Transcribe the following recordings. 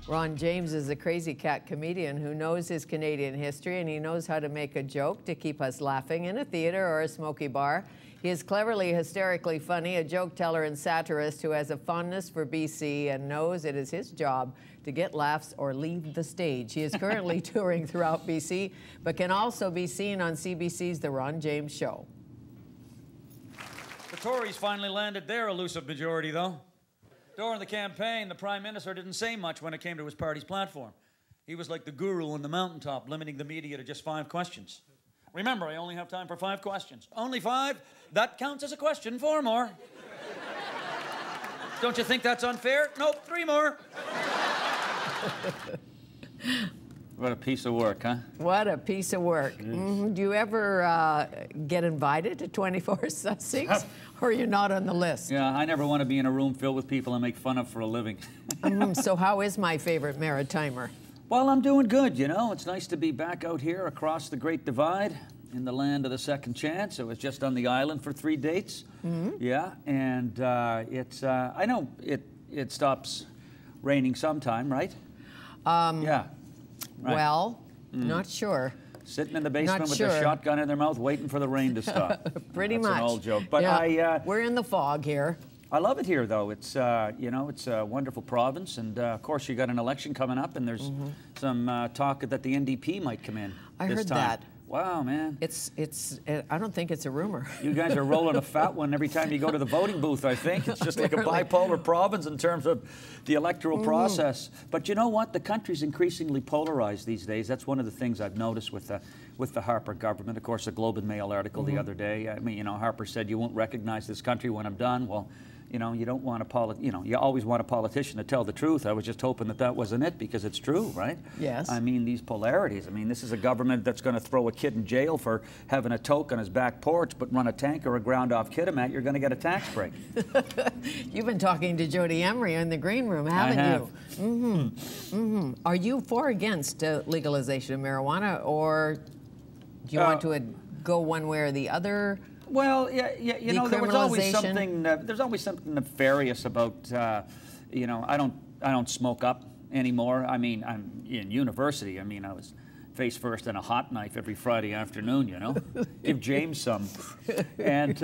Ron James is a crazy cat comedian who knows his Canadian history, and he knows how to make a joke to keep us laughing in a theater or a smoky bar. He is cleverly, hysterically funny, a joke teller and satirist who has a fondness for BC and knows it is his job to get laughs or leave the stage. He is currently touring throughout BC, but can also be seen on CBC's The Ron James Show. The Tories finally landed their elusive majority, though. During the campaign, the Prime Minister didn't say much when it came to his party's platform. He was like the guru on the mountaintop, limiting the media to just 5 questions. Remember, I only have time for 5 questions. Only 5? That counts as a question. 4 more. Don't you think that's unfair? Nope, 3 more. What a piece of work, huh? What a piece of work. Do you ever get invited to 24 Sussex, or you're not on the list? Yeah, I never want to be in a room filled with people I make fun of for a living. So how is my favorite Maritimer? Well, I'm doing good, you know. It's nice to be back out here across the Great Divide in the land of the second chance. I was just on the island for 3 dates. Yeah, and I know it stops raining sometime, right? Yeah. Right. Well, not sure. Sitting in the basement with a shotgun in their mouth, waiting for the rain to stop. Pretty much. That's an old joke. But yeah, we're in the fog here. I love it here, though. It's you know, it's a wonderful province, and of course, you got an election coming up, and there's some talk that the NDP might come in. I heard that. Wow, man. I don't think it's a rumor. You guys are rolling a fat one every time you go to the voting booth, I think. It's just like a bipolar province in terms of the electoral process. But you know what? The country's increasingly polarized these days. That's one of the things I've noticed with the Harper government. Of course, the Globe and Mail article the other day. I mean, you know, Harper said, "You won't recognize this country when I'm done." Well, you know, you don't want you always want a politician to tell the truth. I was just hoping that that wasn't it, because it's true, right? Yes. I mean, these polarities. I mean, this is a government that's going to throw a kid in jail for having a toke on his back porch, but run a tanker or a ground-off kid-a-mat, you're going to get a tax break. You've been talking to Jody Emery in the green room, haven't you? Are you for or against legalization of marijuana, or do you want to go one way or the other? Well, yeah, you know, there's always something nefarious about, you know, I don't smoke up anymore. I mean, I'm in university. I mean, I was face first in a hot knife every Friday afternoon, you know. Give James some. And,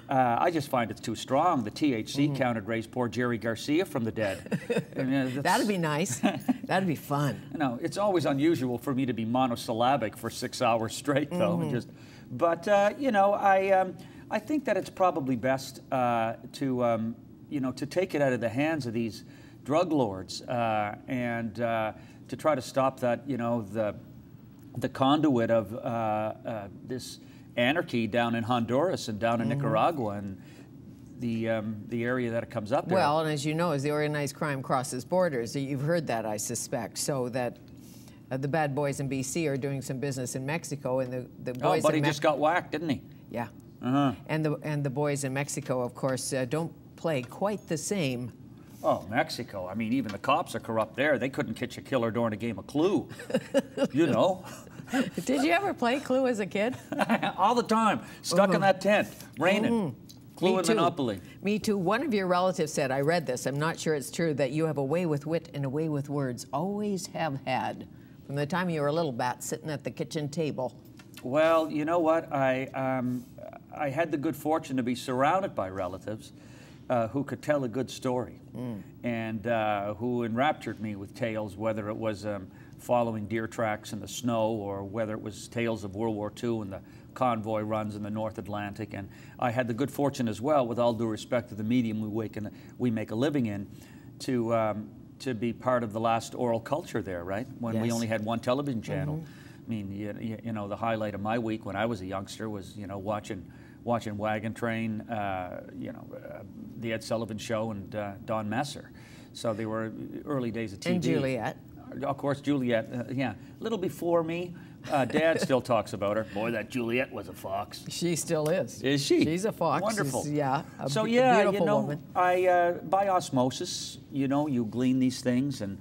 I just find it's too strong. The THC count would raise poor Jerry Garcia from the dead. And, that'd be nice. That'd be fun. You know, it's always unusual for me to be monosyllabic for 6 hours straight, though. But you know, I think that it's probably best to you know, to take it out of the hands of these drug lords and to try to stop that, you know, the conduit of this anarchy down in Honduras and down in Nicaragua and the area that it comes up there. Well, and as you know, as the organized crime crosses borders, you've heard that, I suspect, so that the bad boys in BC are doing some business in Mexico, and the boys. Oh, but he just got whacked, didn't he? Yeah. And the boys in Mexico, of course, don't play quite the same. Oh, Mexico! I mean, even the cops are corrupt there. They couldn't catch a killer during a game of Clue. You know. Did you ever play Clue as a kid? All the time, stuck in that tent, raining. Clue and Monopoly. Me too. One of your relatives said, I read this, I'm not sure it's true, that you have a way with wit and a way with words. Always have had. From the time you were a little bat sitting at the kitchen table. Well, you know what? I had the good fortune to be surrounded by relatives who could tell a good story and who enraptured me with tales, whether it was following deer tracks in the snow or whether it was tales of World War II and the convoy runs in the North Atlantic. And I had the good fortune as well, with all due respect to the medium we make a living in, to be part of the last oral culture there, right? When we only had one television channel. I mean, you know, the highlight of my week when I was a youngster was, you know, watching Wagon Train, you know, the Ed Sullivan Show, and Don Messer. So they were early days of TV. And Juliet. Of course, Juliet, yeah. A little before me. Dad still talks about her. Boy, that Juliet was a fox. She still is. Is she? She's a fox. Wonderful. Yeah. So yeah, beautiful you know, woman. by osmosis, you know, you glean these things, and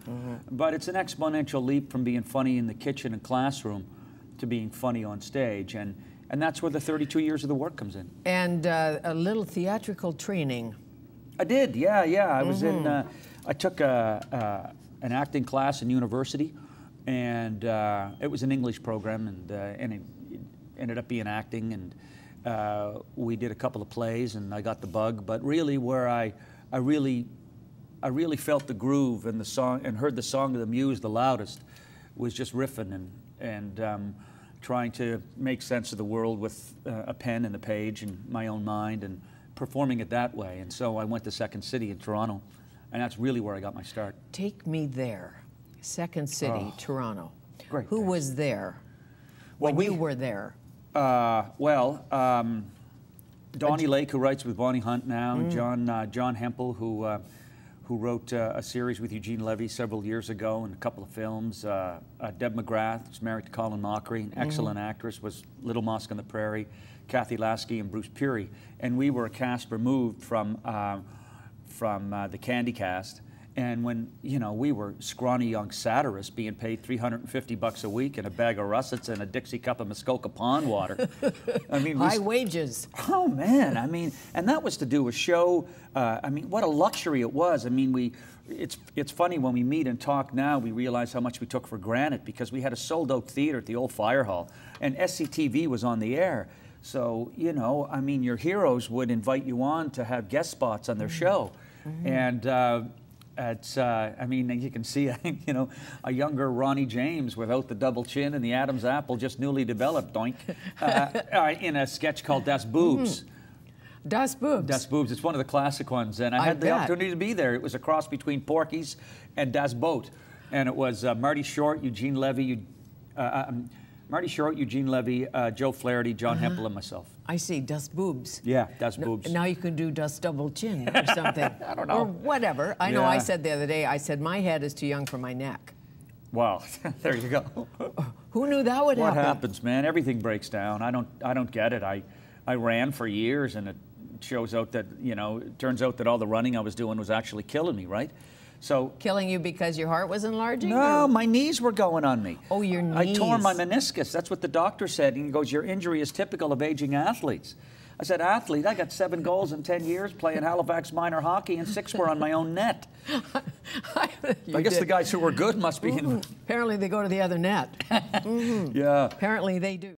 but it's an exponential leap from being funny in the kitchen and classroom to being funny on stage, and that's where the 32 years of the work comes in. And a little theatrical training. I did, yeah. I was in. I took an acting class in university, and it was an English program, and it ended up being acting, and we did a couple of plays, and I got the bug. But really, where I really felt the groove and the song, and heard the song of the muse the loudest, was just riffing and trying to make sense of the world with a pen and a page and my own mind, and performing it that way. And so I went to Second City in Toronto, and that's really where I got my start. Take me there. Second City, Toronto. Great. Who was there Well, when you were there? Donnie Lake, who writes with Bonnie Hunt now, and John Hempel, who wrote a series with Eugene Levy several years ago and a couple of films. Deb McGrath, who's married to Colin Mockery, an excellent actress, was Little Mosque on the Prairie, Kathy Lasky and Bruce Peary. And we were a cast removed from the Candy cast. And when, you know, we were scrawny young satirists being paid $350 a week and a bag of russets and a Dixie cup of Muskoka pond water. I mean, High wages. Oh, man. I mean, and that was to do a show. I mean, what a luxury it was. I mean, it's funny when we meet and talk now, we realize how much we took for granted, because we had a sold-out theater at the old fire hall, and SCTV was on the air. So, you know, I mean, your heroes would invite you on to have guest spots on their show. And I mean, you can see, you know, a younger Ronnie James without the double chin and the Adam's apple, just newly developed, doink, in a sketch called Das Boobs. Das Boobs. Das Boobs. It's one of the classic ones, and I had the opportunity to be there. It was a cross between Porky's and Das Boat, and it was Marty Short, Eugene Levy, Joe Flaherty, John Hempel, and myself. I see, Das Boobs. Yeah, Das Boobs. Now you can do Das Double Chin or something. I don't know. Or whatever. I know I said the other day, I said, my head is too young for my neck. Wow, there you go. Who knew that would happen? What happens, man? Everything breaks down. I don't get it. I ran for years, and it shows out that, you know, it turns out that all the running I was doing was actually killing me, right? So killing you because your heart was enlarging? No, my knees were going on me. Oh, your knees. I tore my meniscus. That's what the doctor said. And he goes, your injury is typical of aging athletes. I said, athlete? I got 7 goals in 10 years playing Halifax minor hockey, and 6 were on my own net. I guess the guys who were good must be... Apparently they go to the other net. Yeah. Apparently they do.